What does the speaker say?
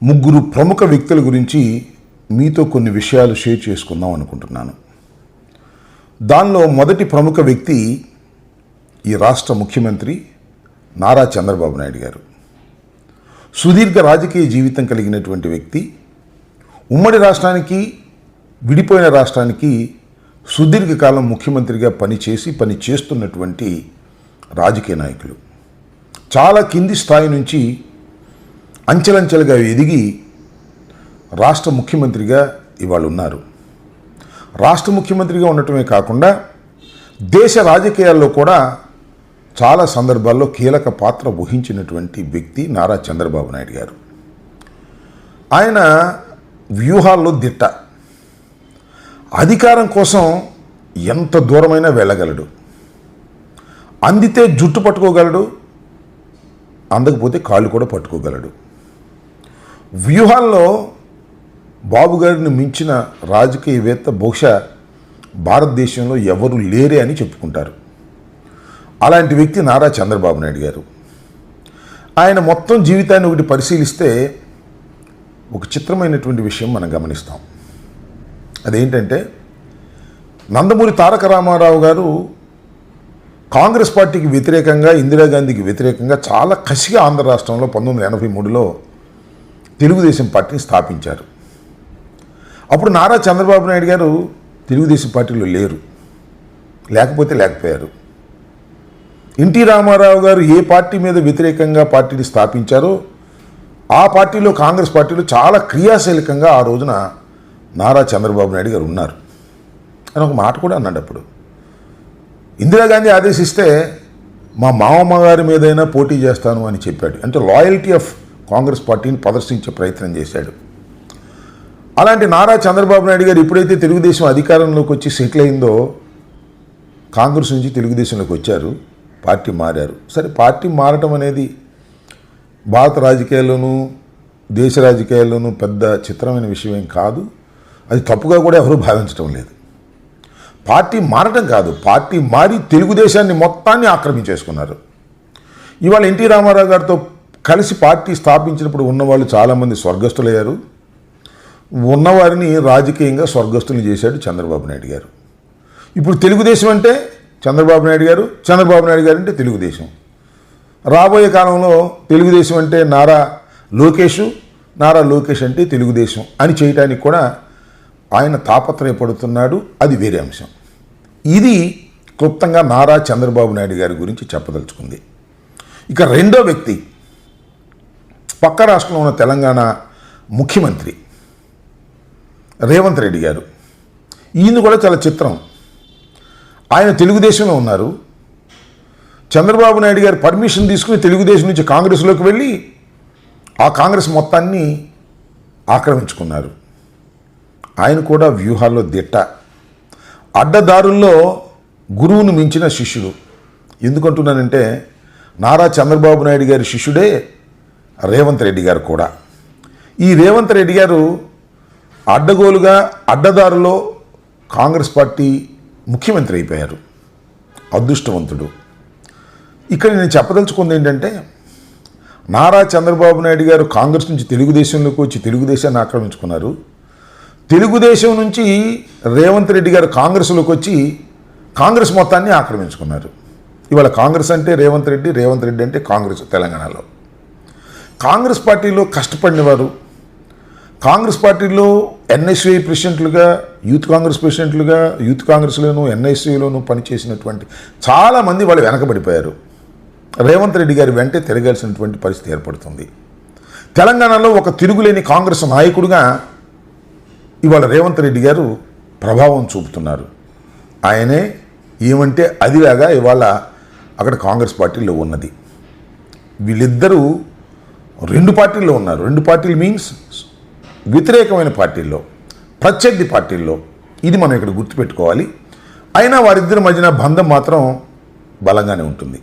ముగ్గురు ప్రముఖ వ్యక్తుల గురించి మీతో కొన్ని విషయాలు షేర్ చేసుకుందాం అనుకుంటున్నాను. దానిలో మొదటి ప్రముఖ వ్యక్తి ఈ రాష్ట్ర ముఖ్యమంత్రి నారా చంద్రబాబు నాయుడు గారు. సుదీర్ఘ రాజకీయ జీవితం కలిగినటువంటి వ్యక్తి. ఉమ్మడి రాష్ట్రానికి, విడిపోయిన రాష్ట్రానికి సుదీర్ఘకాలం ముఖ్యమంత్రిగా పనిచేస్తున్నటువంటి రాజకీయ నాయకులు. చాలా కింది స్థాయి నుంచి అంచెలంచెలుగా ఎదిగి రాష్ట్ర ముఖ్యమంత్రిగా ఇవాళ ఉన్నారు. రాష్ట్ర ముఖ్యమంత్రిగా ఉండటమే కాకుండా దేశ రాజకీయాల్లో కూడా చాలా సందర్భాల్లో కీలక పాత్ర వహించినటువంటి వ్యక్తి నారా చంద్రబాబు నాయుడు గారు. ఆయన వ్యూహాల్లో దిట్ట. అధికారం కోసం ఎంత దూరమైనా వెళ్ళగలడు. అందితే జుట్టు పట్టుకోగలడు, అందకపోతే కాళ్ళు కూడా పట్టుకోగలడు. వ్యూహాల్లో బాబు గారిని మించిన రాజకీయవేత్త బహుశా భారతదేశంలో ఎవరు లేరే అని చెప్పుకుంటారు. అలాంటి వ్యక్తి నారా చంద్రబాబు నాయుడు గారు. ఆయన మొత్తం జీవితాన్ని ఒకటి పరిశీలిస్తే ఒక చిత్రమైనటువంటి విషయం మనం గమనిస్తాం. అదేంటంటే, నందమూరి తారక రామారావు గారు కాంగ్రెస్ పార్టీకి వ్యతిరేకంగా, ఇందిరాగాంధీకి వ్యతిరేకంగా చాలా కసిగా ఆంధ్ర రాష్ట్రంలో 1983లో తెలుగుదేశం పార్టీని స్థాపించారు. అప్పుడు నారా చంద్రబాబు నాయుడు గారు తెలుగుదేశం పార్టీలో లేరు, లేకపోయారు. ఎన్టీ రామారావు గారు ఏ పార్టీ మీద వ్యతిరేకంగా పార్టీని స్థాపించారో ఆ పార్టీలో, కాంగ్రెస్ పార్టీలో చాలా క్రియాశీలకంగా ఆ రోజున నారా చంద్రబాబు నాయుడు గారు ఉన్నారు అని ఒక మాట కూడా అన్నాడు. అప్పుడు ఇందిరాగాంధీ ఆదేశిస్తే మా మామమ్మ గారి మీదైనా పోటీ చేస్తాను అని చెప్పాడు. అంటే లాయల్టీ ఆఫ్ కాంగ్రెస్ పార్టీని ప్రదర్శించే ప్రయత్నం చేశాడు. అలాంటి నారా చంద్రబాబు నాయుడు గారు ఎప్పుడైతే తెలుగుదేశం అధికారంలోకి వచ్చి సెటిల్ అయిందో, కాంగ్రెస్ నుంచి తెలుగుదేశంలోకి వచ్చారు, పార్టీ మారారు. సరే, పార్టీ మారటం అనేది భారత రాజకీయాల్లోనూ దేశ రాజకీయాల్లోనూ పెద్ద చిత్రమైన విషయం ఏం కాదు. అది తప్పుగా కూడా ఎవరూ భావించడం లేదు. పార్టీ మారటం కాదు, పార్టీ మారి తెలుగుదేశాన్ని మొత్తాన్ని ఆక్రమించేసుకున్నారు. ఇవాళ ఎన్టీ రామారావు గారితో కలిసి పార్టీ స్థాపించినప్పుడు ఉన్నవాళ్ళు చాలామంది స్వర్గస్థులయ్యారు. ఉన్నవారిని రాజకీయంగా స్వర్గస్థులు చేశాడు చంద్రబాబు నాయుడు గారు. ఇప్పుడు తెలుగుదేశం అంటే చంద్రబాబు నాయుడు గారు, చంద్రబాబు నాయుడు గారు అంటే తెలుగుదేశం. రాబోయే కాలంలో తెలుగుదేశం అంటే నారా లోకేష్ అంటే తెలుగుదేశం అని చేయటానికి కూడా ఆయన తాపత్రయపడుతున్నాడు. అది వేరే అంశం. ఇది క్లుప్తంగా నారా చంద్రబాబు నాయుడు గారి గురించి చెప్పదలుచుకుంది. ఇక రెండో వ్యక్తి, పక్క రాష్ట్రంలో ఉన్న తెలంగాణ ముఖ్యమంత్రి రేవంత్ రెడ్డి గారు. ఈయన కూడా చాలా చిత్రం. ఆయన తెలుగుదేశంలో ఉన్నారు. చంద్రబాబు నాయుడు గారు పర్మిషన్ తీసుకుని తెలుగుదేశం నుంచి కాంగ్రెస్లోకి వెళ్ళి ఆ కాంగ్రెస్ మొత్తాన్ని ఆక్రమించుకున్నారు. ఆయన కూడా వ్యూహాల్లో దిట్ట. అడ్డదారుల్లో గురువును మించిన శిష్యుడు. ఎందుకంటున్నానంటే, నారా చంద్రబాబు నాయుడు గారి శిష్యుడే రేవంత్ రెడ్డి గారు కూడా. ఈ రేవంత్ రెడ్డి గారు అడ్డగోలుగా, అడ్డదారులో కాంగ్రెస్ పార్టీ ముఖ్యమంత్రి అయిపోయారు. అదృష్టవంతుడు. ఇక్కడ నేను చెప్పదలుచుకుంది ఏంటంటే, నారా చంద్రబాబు నాయుడు గారు కాంగ్రెస్ నుంచి తెలుగుదేశంలోకి వచ్చి తెలుగుదేశాన్ని ఆక్రమించుకున్నారు. తెలుగుదేశం నుంచి రేవంత్ రెడ్డి గారు కాంగ్రెస్లోకి వచ్చి కాంగ్రెస్ మొత్తాన్ని ఆక్రమించుకున్నారు. ఇవాళ కాంగ్రెస్ అంటే రేవంత్ రెడ్డి అంటే కాంగ్రెస్. తెలంగాణలో కాంగ్రెస్ పార్టీలో కష్టపడినవారు, కాంగ్రెస్ పార్టీలో ఎన్ఎస్యూ ప్రెసిడెంట్లుగా, యూత్ కాంగ్రెస్ ప్రెసిడెంట్లుగా, యూత్ కాంగ్రెస్లోనూ ఎన్ఎస్యూలోనూ పనిచేసినటువంటి చాలామంది వాళ్ళు వెనకబడిపోయారు. రేవంత్ రెడ్డి గారి వెంటే తిరగాల్సినటువంటి పరిస్థితి ఏర్పడుతుంది. తెలంగాణలో ఒక తిరుగులేని కాంగ్రెస్ నాయకుడిగా ఇవాళ రేవంత్ రెడ్డి గారు ప్రభావం చూపుతున్నారు. ఆయనే ఏమంటే అదిలాగా ఇవాళ అక్కడ కాంగ్రెస్ పార్టీలో ఉన్నది. వీళ్ళిద్దరూ రెండు పార్టీల్లో ఉన్నారు. రెండు పార్టీలు మీన్స్ వ్యతిరేకమైన పార్టీల్లో, ప్రత్యర్థి పార్టీల్లో. ఇది మనం ఇక్కడ గుర్తుపెట్టుకోవాలి. అయినా వారిద్దరి మధ్యన బంధం మాత్రం బలంగానే ఉంటుంది.